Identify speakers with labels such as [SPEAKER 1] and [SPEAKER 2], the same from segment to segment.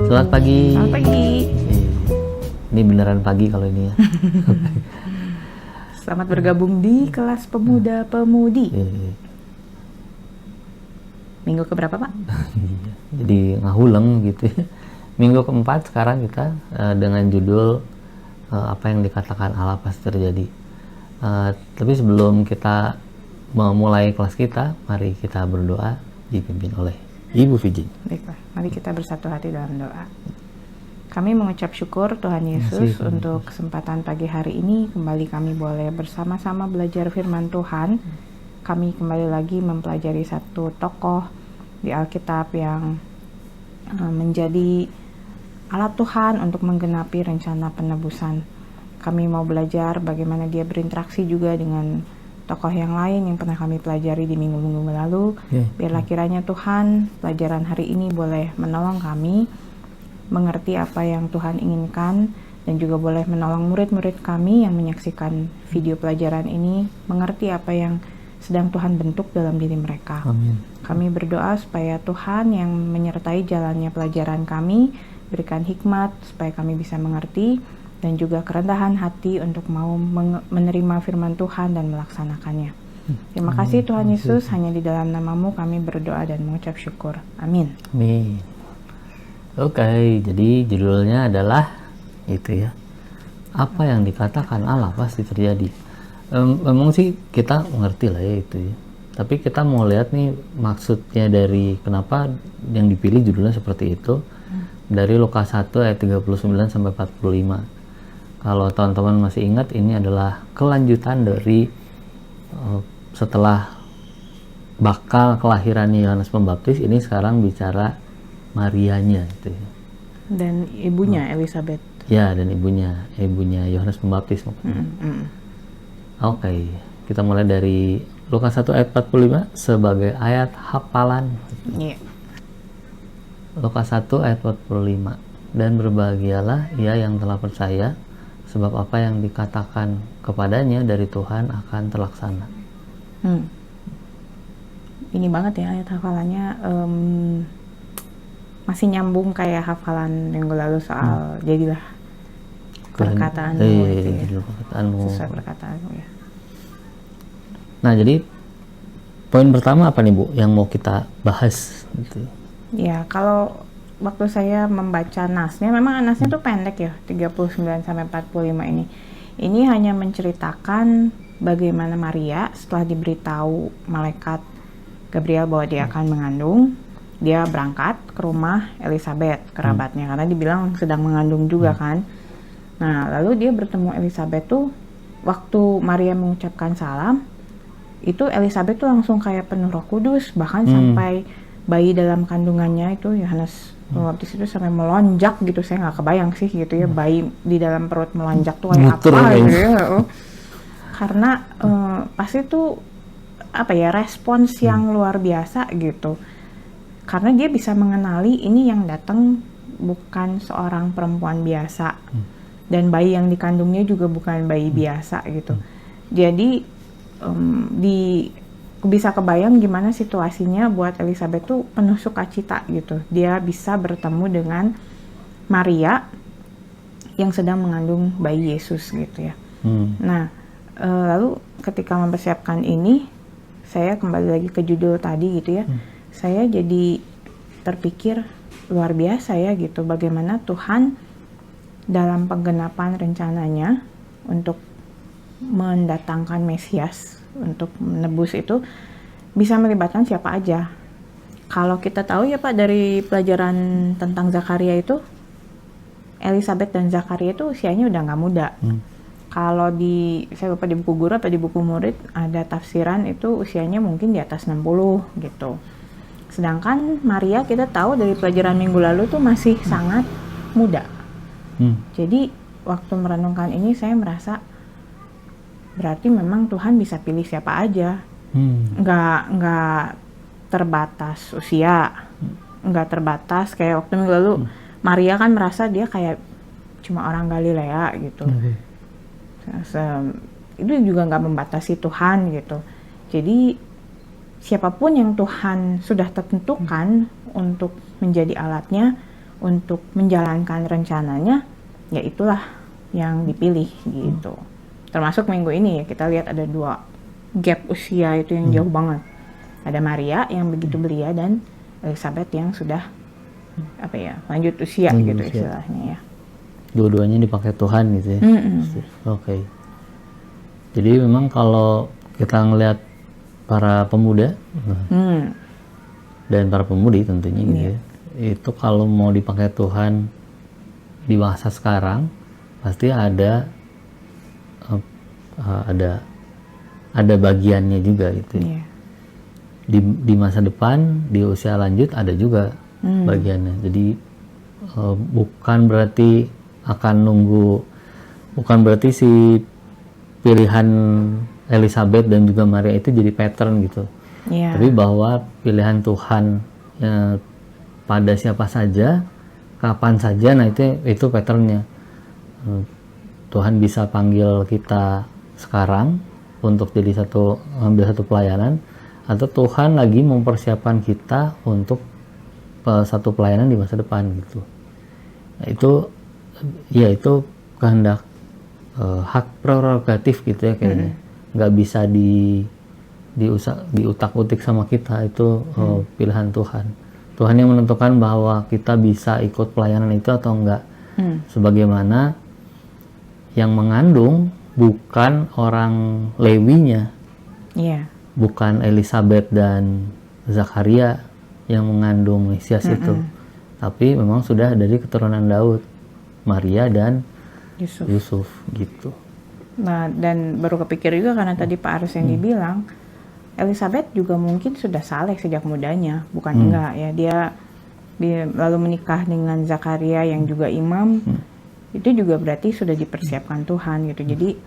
[SPEAKER 1] Selamat pagi.
[SPEAKER 2] Selamat pagi.
[SPEAKER 1] Ini beneran pagi kalau ini ya.
[SPEAKER 2] Selamat bergabung di kelas pemuda-pemudi. Minggu keberapa, Pak?
[SPEAKER 1] Jadi ngahuleng gitu ya. Minggu keempat sekarang kita dengan judul apa yang dikatakan Allah pasti terjadi. Tapi sebelum kita memulai kelas kita, mari kita berdoa dipimpin oleh Ibu Vijay.
[SPEAKER 2] Baiklah, mari kita bersatu hati dalam doa. Kami mengucap syukur Tuhan Yesus untuk kesempatan pagi hari ini. Kembali kami boleh bersama-sama belajar firman Tuhan. Kami kembali lagi mempelajari satu tokoh di Alkitab yang menjadi alat Tuhan untuk menggenapi rencana penebusan. Kami mau belajar bagaimana dia berinteraksi juga dengan tokoh yang lain yang pernah kami pelajari di minggu-minggu lalu. Biarlah kiranya Tuhan, pelajaran hari ini boleh menolong kami mengerti apa yang Tuhan inginkan, dan juga boleh menolong murid-murid kami yang menyaksikan video pelajaran ini mengerti apa yang sedang Tuhan bentuk dalam diri mereka.
[SPEAKER 1] Amin.
[SPEAKER 2] Kami berdoa supaya Tuhan yang menyertai jalannya pelajaran kami, berikan hikmat supaya kami bisa mengerti, dan juga kerendahan hati untuk mau menerima firman Tuhan dan melaksanakannya. Terima kasih Tuhan Yesus, hanya di dalam nama-Mu kami berdoa dan mengucap syukur. Amin.
[SPEAKER 1] Amin. Oke, jadi judulnya adalah itu ya. Apa yang dikatakan Allah pasti terjadi. Memang sih kita mengerti lah ya itu ya. Tapi kita mau lihat nih maksudnya dari kenapa yang dipilih judulnya seperti itu. Dari Lukas 1 ayat 39 sampai 45. Kalau teman-teman masih ingat, ini adalah kelanjutan dari setelah bakal kelahiran Yohanes Pembaptis. Ini sekarang bicara Marianya itu ya.
[SPEAKER 2] Dan ibunya Elizabeth.
[SPEAKER 1] Ya, dan ibunya Yohanes Pembaptis. Oke, kita mulai dari Lukas 1 ayat 45 sebagai ayat hafalan. Lukas 1 ayat 45. Dan berbahagialah ia yang telah percaya, sebab apa yang dikatakan kepadanya dari Tuhan akan terlaksana.
[SPEAKER 2] Ini banget ya ayat hafalannya, masih nyambung kayak hafalan minggu lalu soal jadilah perkataanmu itu ya. Sesuai perkataanmu ya.
[SPEAKER 1] Nah, jadi poin pertama apa nih Bu yang mau kita bahas gitu.
[SPEAKER 2] Ya, kalau waktu saya membaca nasnya, memang nasnya tuh pendek ya, 39 sampai 45 ini. Ini hanya menceritakan bagaimana Maria setelah diberitahu malaikat Gabriel bahwa dia akan mengandung, dia berangkat ke rumah Elizabeth, kerabatnya, karena dibilang sedang mengandung juga kan. Nah, lalu dia bertemu Elizabeth tuh, waktu Maria mengucapkan salam, itu Elizabeth tuh langsung kayak penuh Roh Kudus, bahkan sampai bayi dalam kandungannya itu Yohanes Pembaptis itu sampai melonjak gitu. Saya nggak kebayang sih gitu ya, bayi di dalam perut melonjak tuh kayak apa gitu ya. Karena pasti tuh apa ya, respons yang luar biasa gitu. Karena dia bisa mengenali ini yang datang bukan seorang perempuan biasa, dan bayi yang dikandungnya juga bukan bayi biasa gitu. Jadi bisa kebayang gimana situasinya buat Elizabeth tuh penuh sukacita gitu. Dia bisa bertemu dengan Maria yang sedang mengandung bayi Yesus gitu ya. Nah, lalu ketika mempersiapkan ini, saya kembali lagi ke judul tadi gitu ya. Saya jadi terpikir luar biasa ya gitu, bagaimana Tuhan dalam penggenapan rencananya untuk mendatangkan Mesias untuk menebus itu bisa melibatkan siapa aja. Kalau kita tahu ya Pak, dari pelajaran tentang Zakaria itu, Elizabeth dan Zakaria itu usianya udah nggak muda. Kalau saya lupa di buku guru atau di buku murid ada tafsiran itu usianya mungkin di atas 60 gitu. Sedangkan Maria kita tahu dari pelajaran minggu lalu tuh masih sangat muda. Jadi waktu merenungkan ini saya merasa berarti memang Tuhan bisa pilih siapa aja. Nggak terbatas usia, nggak terbatas kayak waktu minggu lalu Maria kan merasa dia kayak cuma orang Galilea gitu. Itu juga nggak membatasi Tuhan gitu. Jadi siapapun yang Tuhan sudah tentukan untuk menjadi alatnya, untuk menjalankan rencananya, ya itulah yang dipilih gitu. Termasuk minggu ini ya kita lihat ada 2 gap usia itu yang jauh banget. Ada Maria yang begitu belia dan Elizabeth yang sudah lanjut usia gitu istilahnya ya.
[SPEAKER 1] Dua-duanya dipakai Tuhan gitu ya. Oke. Jadi memang kalau kita ngelihat para pemuda dan para pemudi tentunya gitu ya, itu kalau mau dipakai Tuhan di masa sekarang pasti ada bagiannya juga gitu ya. Di masa depan, di usia lanjut ada juga bagiannya. Jadi bukan berarti akan nunggu, bukan berarti si pilihan Elizabeth dan juga Maria itu jadi pattern gitu. Tapi bahwa pilihan Tuhan pada siapa saja, kapan saja, nah itu patternnya. Tuhan bisa panggil kita sekarang untuk jadi ambil satu pelayanan, atau Tuhan lagi mempersiapkan kita untuk satu pelayanan di masa depan gitu. Nah, itu kehendak hak prerogatif gitu ya kayaknya. Nggak bisa diutak-utik sama kita, itu pilihan Tuhan. Tuhan yang menentukan bahwa kita bisa ikut pelayanan itu atau enggak. Sebagaimana yang mengandung bukan orang Lewinya, bukan Elizabeth dan Zakaria yang mengandung Mesias itu, tapi memang sudah dari keturunan Daud, Maria dan Yusuf gitu.
[SPEAKER 2] Nah, dan baru kepikir juga karena tadi Pak Aris yang dibilang, Elizabeth juga mungkin sudah saleh sejak mudanya, bukan enggak ya. Dia lalu menikah dengan Zakaria yang juga imam, itu juga berarti sudah dipersiapkan Tuhan gitu. Jadi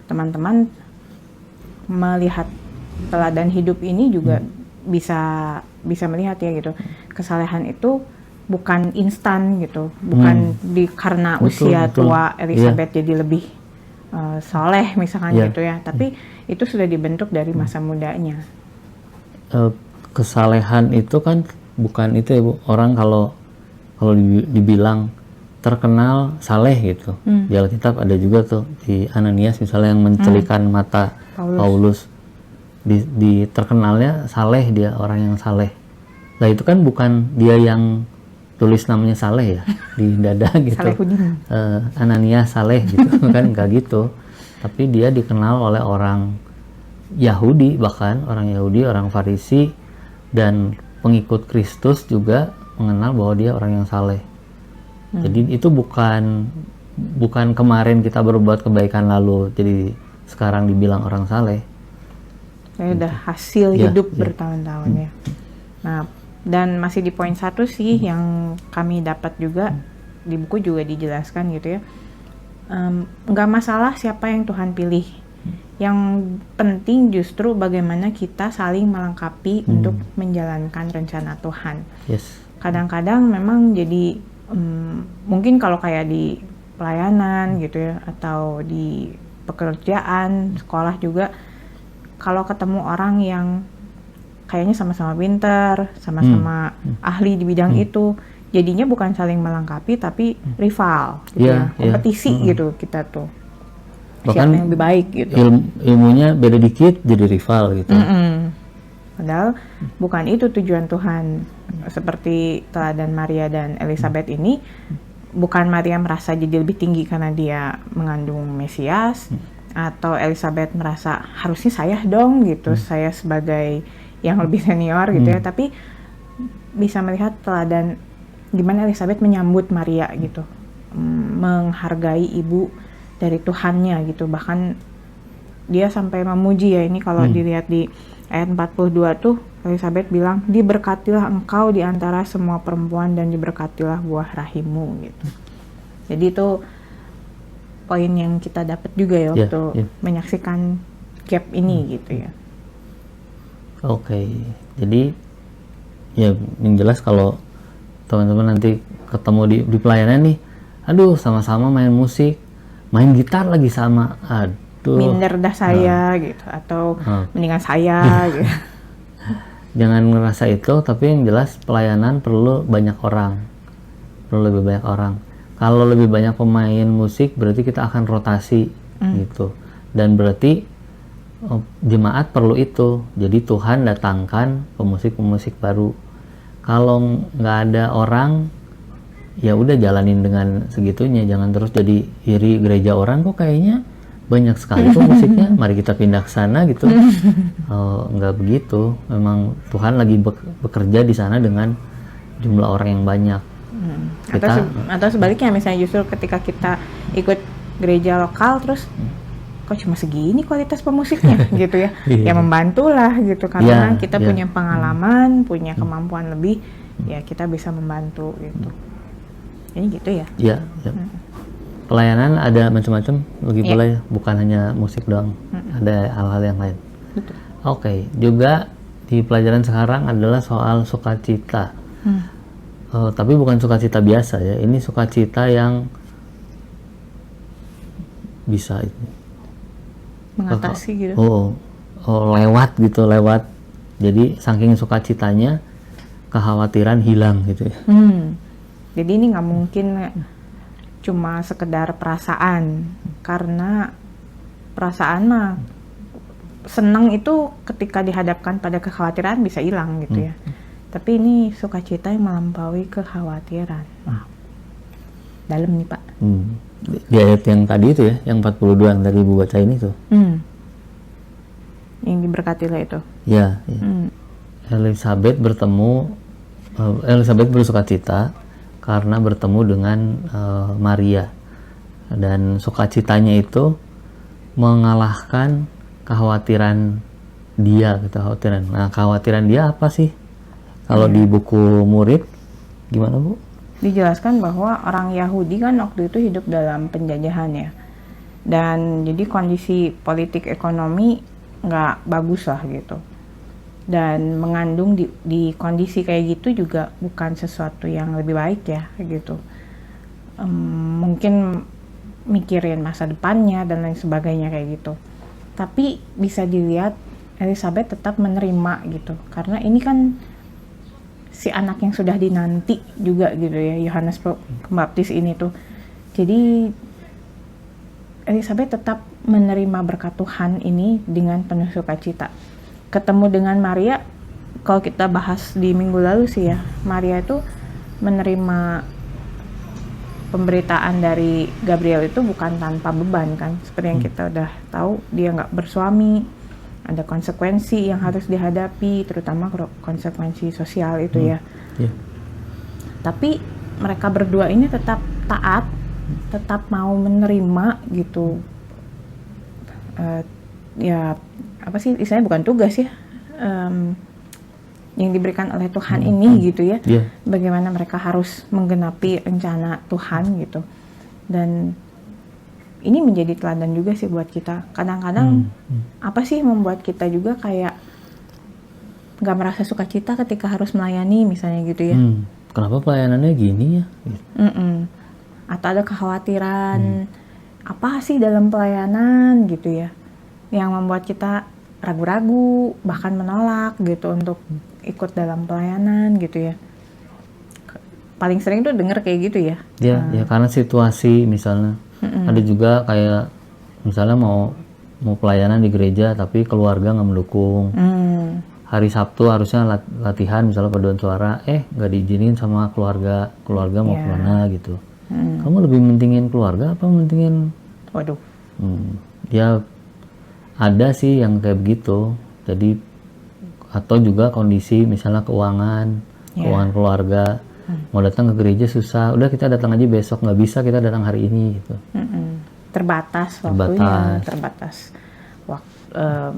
[SPEAKER 2] teman-teman melihat teladan hidup ini juga bisa melihat ya gitu. Kesalehan itu bukan instan gitu, bukan karena usia tua Elizabeth jadi lebih soleh misalkan gitu ya, tapi itu sudah dibentuk dari masa mudanya.
[SPEAKER 1] Kesalehan itu kan bukan itu ya Bu, orang kalau dibilang terkenal saleh gitu, di Alkitab ada juga tuh di Ananias misalnya yang mencelikan mata Paulus, di terkenalnya saleh, dia orang yang saleh. Nah itu kan bukan dia yang tulis namanya saleh ya di dada gitu, Ananias saleh gitu kan, enggak gitu. Tapi dia dikenal oleh orang Yahudi, bahkan orang Yahudi, orang Farisi dan pengikut Kristus juga mengenal bahwa dia orang yang saleh. Jadi itu bukan kemarin kita berbuat kebaikan lalu jadi sekarang dibilang orang saleh.
[SPEAKER 2] Udah hasil hidup bertahun-tahun ya. Nah, dan masih di poin 1 sih yang kami dapat juga di buku juga dijelaskan gitu ya. Nggak masalah siapa yang Tuhan pilih. Yang penting justru bagaimana kita saling melengkapi untuk menjalankan rencana Tuhan. Kadang-kadang memang jadi mungkin kalau kayak di pelayanan gitu ya, atau di pekerjaan, sekolah juga, kalau ketemu orang yang kayaknya sama-sama pinter, sama-sama ahli di bidang itu, jadinya bukan saling melengkapi tapi rival gitu ya, kompetisi gitu kita tuh.
[SPEAKER 1] Bahkan
[SPEAKER 2] siapa yang lebih baik gitu.
[SPEAKER 1] Ilmunya beda dikit jadi rival gitu.
[SPEAKER 2] Padahal bukan itu tujuan Tuhan. Seperti teladan Maria dan Elizabeth ini, bukan Maria merasa jadi lebih tinggi karena dia mengandung Mesias, atau Elizabeth merasa harusnya saya dong gitu, saya sebagai yang lebih senior gitu ya, tapi bisa melihat teladan gimana Elizabeth menyambut Maria gitu, menghargai ibu dari Tuhannya gitu. Bahkan dia sampai memuji ya, ini kalau dilihat di ayat 42 tuh, Elizabeth bilang, diberkatilah engkau di antara semua perempuan dan diberkatilah buah rahimmu gitu. Jadi itu poin yang kita dapat juga ya waktu menyaksikan gap ini gitu ya.
[SPEAKER 1] Oke, jadi ya yang jelas kalau teman-teman nanti ketemu di pelayanan nih, aduh sama-sama main musik, main gitar lagi sama, aduh
[SPEAKER 2] minder dah saya gitu, atau mendingan saya gitu.
[SPEAKER 1] Jangan ngerasa itu, tapi yang jelas pelayanan perlu banyak orang, perlu lebih banyak orang. Kalau lebih banyak pemain musik berarti kita akan rotasi gitu. Dan berarti jemaat perlu itu. Jadi Tuhan datangkan pemusik-pemusik baru. Kalau nggak ada orang, ya udah jalanin dengan segitunya. Jangan terus jadi iri gereja orang kok kayaknya banyak sekali tuh musiknya. Mari kita pindah ke sana gitu. Nggak begitu. Memang Tuhan lagi bekerja di sana dengan jumlah orang yang banyak.
[SPEAKER 2] Atau sebaliknya, misalnya justru ketika kita ikut gereja lokal terus kok cuma segini kualitas pemusiknya gitu ya. Ya membantulah gitu karena kita punya pengalaman, punya kemampuan lebih, ya kita bisa membantu gitu. Jadi gitu ya.
[SPEAKER 1] Iya. Pelayanan ada macam-macam lagi pula ya, bukan hanya musik doang. Ada hal-hal yang lain.
[SPEAKER 2] Betul.
[SPEAKER 1] Oke, juga di pelajaran sekarang adalah soal sukacita. Tapi bukan sukacita biasa ya. Ini sukacita yang bisa
[SPEAKER 2] mengatasi gitu.
[SPEAKER 1] Lewat. Jadi saking sukacitanya kekhawatiran hilang gitu ya.
[SPEAKER 2] Jadi ini nggak mungkin cuma sekedar perasaan, karena perasaan mah senang itu ketika dihadapkan pada kekhawatiran bisa hilang gitu ya. Tapi ini sukacita yang melampaui kekhawatiran. Wow. Dalam nih Pak.
[SPEAKER 1] Di ayat yang tadi itu ya, yang 42 yang tadi Ibu baca ini tuh.
[SPEAKER 2] Yang diberkatilah itu.
[SPEAKER 1] Ya. Elizabeth bersukacita karena bertemu dengan Maria, dan sukacitanya itu mengalahkan kekhawatiran dia gitu. Nah, kekhawatiran dia apa sih? Kalau di buku murid gimana Bu?
[SPEAKER 2] Dijelaskan bahwa orang Yahudi kan waktu itu hidup dalam penjajahan ya, dan jadi kondisi politik ekonomi nggak bagus lah gitu, dan mengandung di kondisi kayak gitu juga bukan sesuatu yang lebih baik ya gitu. Mungkin mikirin masa depannya dan lain sebagainya kayak gitu. Tapi bisa dilihat Elizabeth tetap menerima gitu, karena ini kan si anak yang sudah dinanti juga gitu ya, Yohanes Pembaptis ini tuh. Jadi Elizabeth tetap menerima berkat Tuhan ini dengan penuh sukacita. Ketemu dengan Maria, kalau kita bahas di minggu lalu sih ya, Maria itu menerima pemberitaan dari Gabriel itu bukan tanpa beban kan. Seperti yang kita udah tahu, dia nggak bersuami, ada konsekuensi yang harus dihadapi, terutama konsekuensi sosial itu ya. Tapi mereka berdua ini tetap taat, tetap mau menerima gitu. Ya apa sih istilahnya, bukan tugas ya, yang diberikan oleh Tuhan ini gitu ya. Bagaimana mereka harus menggenapi rencana Tuhan gitu. Dan ini menjadi teladan juga sih buat kita. Kadang-kadang apa sih membuat kita juga kayak nggak merasa sukacita ketika harus melayani misalnya gitu ya.
[SPEAKER 1] Kenapa pelayanannya gini ya?
[SPEAKER 2] Atau ada kekhawatiran apa sih dalam pelayanan gitu ya, yang membuat kita ragu-ragu bahkan menolak gitu untuk ikut dalam pelayanan gitu ya. Paling sering tuh denger kayak gitu ya.
[SPEAKER 1] Ya karena situasi misalnya. Ada juga kayak misalnya mau pelayanan di gereja tapi keluarga nggak mendukung. Hari Sabtu harusnya latihan misalnya paduan suara, nggak diizinin sama keluarga mau kemana gitu. Kamu lebih mentingin keluarga apa mentingin?
[SPEAKER 2] Waduh.
[SPEAKER 1] Ya ada sih yang kayak begitu. Jadi atau juga kondisi misalnya keuangan keluarga. Mau datang ke gereja susah, udah kita datang aja besok, nggak bisa kita datang hari ini gitu.
[SPEAKER 2] Terbatas waktunya, terbatas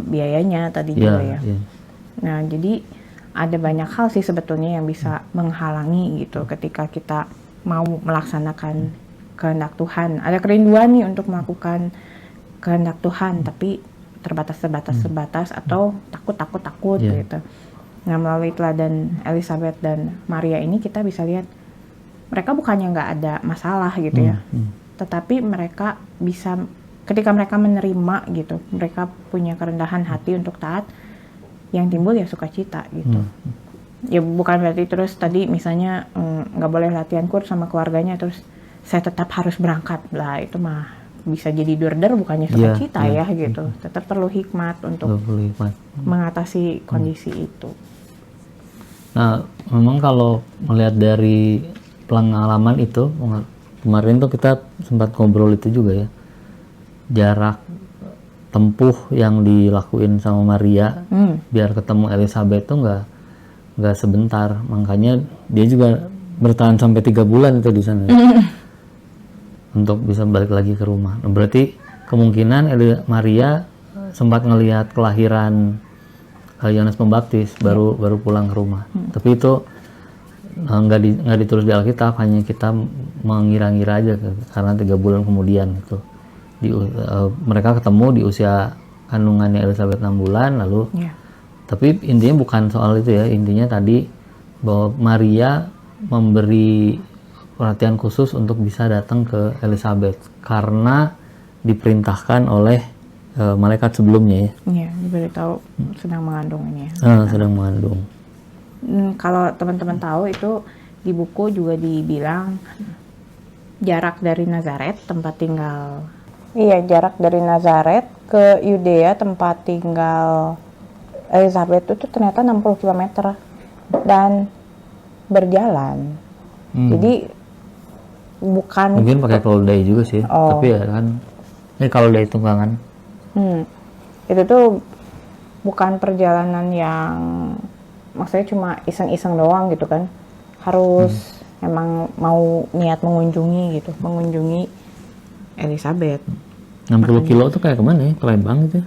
[SPEAKER 2] biayanya tadi juga ya. Nah jadi ada banyak hal sih sebetulnya yang bisa menghalangi gitu ketika kita mau melaksanakan kehendak Tuhan. Ada kerinduan nih untuk melakukan kehendak Tuhan, tapi terbatas atau takut gitu. Nah, melalui teladan Elizabeth dan Maria ini kita bisa lihat mereka bukannya nggak ada masalah gitu ya, tetapi mereka bisa, ketika mereka menerima gitu, mereka punya kerendahan hati untuk taat, yang timbul ya sukacita gitu. Ya bukan berarti terus tadi misalnya nggak boleh latihan kur sama keluarganya terus saya tetap harus berangkat lah, itu mah bisa jadi durder bukannya sukacita ya gitu. Tetap perlu hikmat untuk mengatasi kondisi itu.
[SPEAKER 1] Nah, memang kalau melihat dari pengalaman itu kemarin tuh kita sempat ngobrol itu juga ya, jarak tempuh yang dilakuin sama Maria biar ketemu Elizabeth tuh nggak sebentar, makanya dia juga bertahan sampai 3 bulan itu di sana untuk bisa balik lagi ke rumah. Nah, berarti kemungkinan Maria sempat ngelihat kelahiran Yohanes Pembaptis baru pulang ke rumah. Tapi itu nggak ditulis di Alkitab, hanya kita mengira-ngira aja karena 3 bulan kemudian itu mereka ketemu di usia kandungannya Elizabeth 6 bulan lalu. Tapi intinya bukan soal itu ya, intinya tadi bahwa Maria memberi perhatian khusus untuk bisa datang ke Elizabeth karena diperintahkan oleh malaikat sebelumnya ya.
[SPEAKER 2] Iya, diberitahu sedang mengandung ini ya.
[SPEAKER 1] Sedang mengandung.
[SPEAKER 2] Kalau teman-teman tahu itu di buku juga dibilang jarak dari Nazaret tempat tinggal. Iya, jarak dari Nazaret ke Yudea tempat tinggal Elizabeth itu ternyata 60 km dan berjalan. Jadi bukan
[SPEAKER 1] mungkin pakai keledai juga sih, tapi ya kan ini keledai tunggangan.
[SPEAKER 2] Itu tuh bukan perjalanan yang maksudnya cuma iseng-iseng doang gitu kan, harus emang mau niat mengunjungi Elizabeth.
[SPEAKER 1] 60 kilo tuh kayak kemana ya, ke Lembang gitu ya?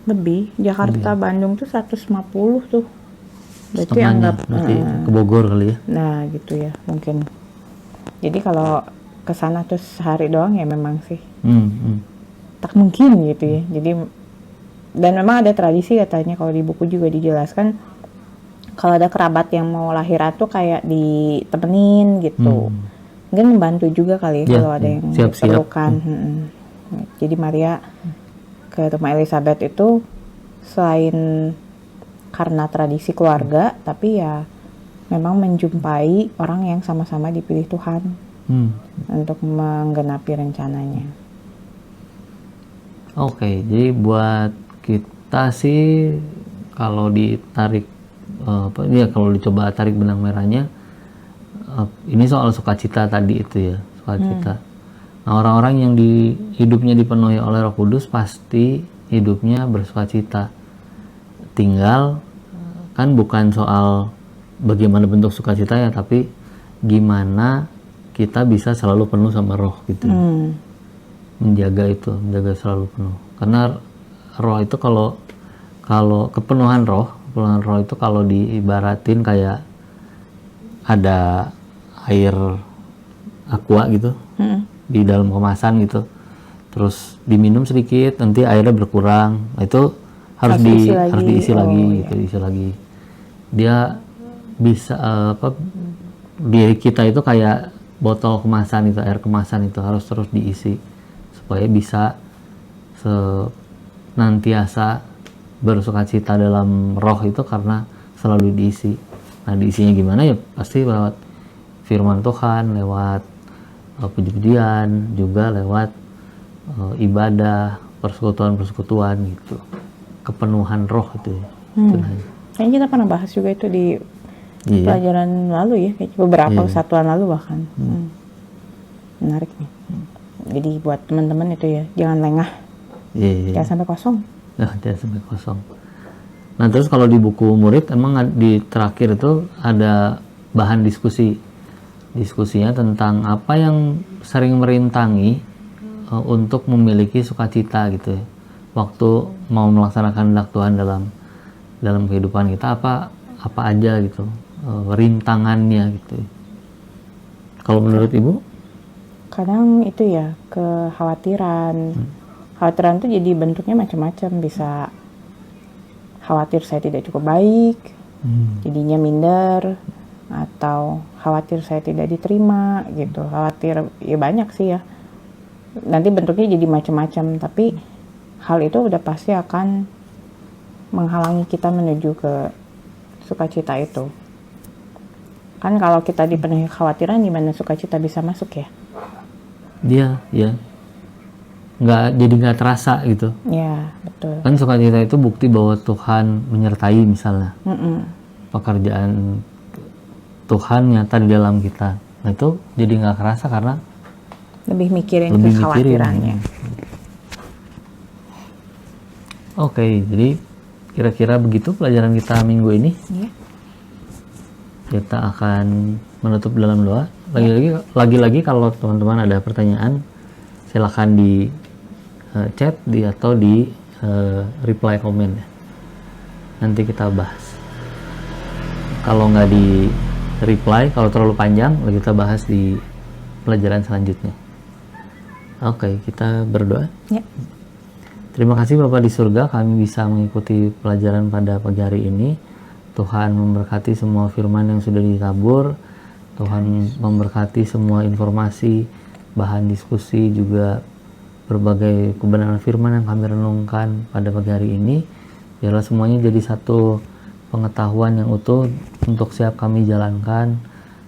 [SPEAKER 2] Lebih, Jakarta Bandung tuh 150 tuh. Berarti
[SPEAKER 1] setengahnya,
[SPEAKER 2] anggap
[SPEAKER 1] ke Bogor kali ya.
[SPEAKER 2] Nah gitu ya mungkin. Jadi kalau kesana terus sehari doang ya memang sih tak mungkin gitu ya. Jadi dan memang ada tradisi katanya, kalau di buku juga dijelaskan kalau ada kerabat yang mau lahiran tuh kayak ditemenin gitu. Mungkin membantu juga kali ya, kalau ada yang diperlukan. Jadi Maria ke rumah Elizabeth itu selain karena tradisi keluarga, tapi ya memang menjumpai orang yang sama-sama dipilih Tuhan untuk menggenapi rencananya.
[SPEAKER 1] Oke, jadi buat kita sih kalau ditarik kalau dicoba tarik benang merahnya, ini soal sukacita tadi itu ya, sukacita. Nah, orang-orang yang hidupnya dipenuhi oleh Roh Kudus pasti hidupnya bersukacita. Tinggal kan bukan soal bagaimana bentuk sukacita ya, tapi gimana kita bisa selalu penuh sama Roh gitu. Menjaga selalu penuh. Karena Roh itu kalau kepenuhan roh itu kalau diibaratin kayak ada air aqua gitu di dalam kemasan gitu, terus diminum sedikit nanti airnya berkurang, nah, itu harus diisi lagi. Dia bisa diri kita itu kayak botol kemasan itu, air kemasan itu harus terus diisi supaya bisa senantiasa bersukacita dalam roh itu karena selalu diisi. Nah, diisinya gimana ya, pasti lewat firman Tuhan, lewat puji-pujian, juga lewat ibadah, persekutuan gitu, kepenuhan roh itu ya.
[SPEAKER 2] Kayaknya kita pernah bahas juga itu di pelajaran lalu ya, kayak beberapa satuan lalu bahkan. Menarik nih. Jadi buat teman-teman itu ya, jangan lengah, jangan sampai kosong.
[SPEAKER 1] Jangan sampai kosong. Nah, terus kalau di buku murid emang di terakhir itu ada bahan diskusinya tentang apa yang sering merintangi untuk memiliki sukacita gitu ya, waktu mau melaksanakan kehendak Tuhan dalam kehidupan kita, apa aja gitu rintangannya gitu. Kalau menurut Ibu?
[SPEAKER 2] Kadang itu ya kekhawatiran. Khawatiran itu jadi bentuknya macam-macam, bisa khawatir saya tidak cukup baik, jadinya minder, atau khawatir saya tidak diterima gitu. Khawatir ya banyak sih ya. Nanti bentuknya jadi macam-macam, tapi hal itu udah pasti akan menghalangi kita menuju ke sukacita itu. Kan kalau kita dipenuhi kekhawatiran, di mana sukacita bisa masuk ya?
[SPEAKER 1] Dia ya nggak terasa gitu.
[SPEAKER 2] Ya, betul.
[SPEAKER 1] Kan sukacita itu bukti bahwa Tuhan menyertai misalnya. Pekerjaan Tuhan nyata di dalam kita. Nah itu jadi nggak kerasa karena
[SPEAKER 2] lebih mikirin kekhawatirannya.
[SPEAKER 1] Oke, jadi kira-kira begitu pelajaran kita minggu ini.
[SPEAKER 2] Iya.
[SPEAKER 1] Kita akan menutup dalam doa. Lagi-lagi kalau teman-teman ada pertanyaan, silakan di chat atau di reply komen ya. Nanti kita bahas. Kalau nggak di reply, kalau terlalu panjang, kita bahas di pelajaran selanjutnya. Oke, kita berdoa.
[SPEAKER 2] Ya.
[SPEAKER 1] Terima kasih Bapak di surga, kami bisa mengikuti pelajaran pada pagi hari ini. Tuhan memberkati semua firman yang sudah ditabur. Tuhan memberkati semua informasi, bahan diskusi, juga berbagai kebenaran firman yang kami renungkan pada pagi hari ini. Biarlah semuanya jadi satu pengetahuan yang utuh untuk siap kami jalankan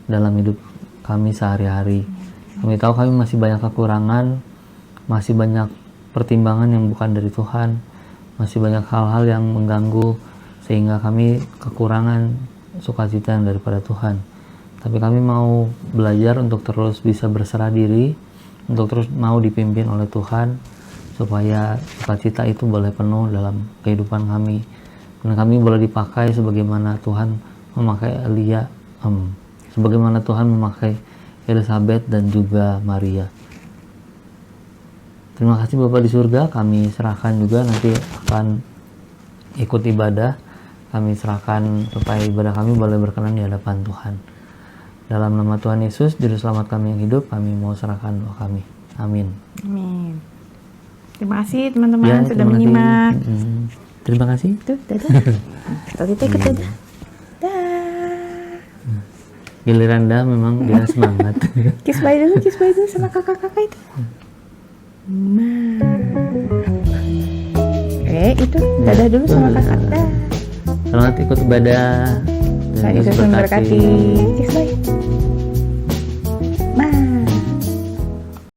[SPEAKER 1] dalam hidup kami sehari-hari. Kami tahu kami masih banyak kekurangan, masih banyak pertimbangan yang bukan dari Tuhan, masih banyak hal-hal yang mengganggu sehingga kami kekurangan sukacita yang daripada Tuhan. Tapi kami mau belajar untuk terus bisa berserah diri, untuk terus mau dipimpin oleh Tuhan, supaya sukacita itu boleh penuh dalam kehidupan kami, dan kami boleh dipakai sebagaimana Tuhan memakai sebagaimana Tuhan memakai Elizabeth dan juga Maria. Terima kasih Bapak di surga, kami serahkan juga nanti akan ikut ibadah. Kami serahkan supaya ibadah kami boleh berkenan di hadapan Tuhan. Dalam nama Tuhan Yesus, Juru Selamat kami yang hidup, kami mau serahkan doa kami. Amin.
[SPEAKER 2] Amin. Terima kasih teman-teman sudah menyimak.
[SPEAKER 1] Terima kasih.
[SPEAKER 2] Tuh, dadah. Tadi ikut dadah. Dah.
[SPEAKER 1] Giliran dah memang dia semangat.
[SPEAKER 2] Kiss bye dulu sama kakak-kakak itu. Itu dadah dulu sama kakak. Dah.
[SPEAKER 1] Selamat ikut ibadah.
[SPEAKER 2] Tuhan Yesus memberkati. Kiss bye.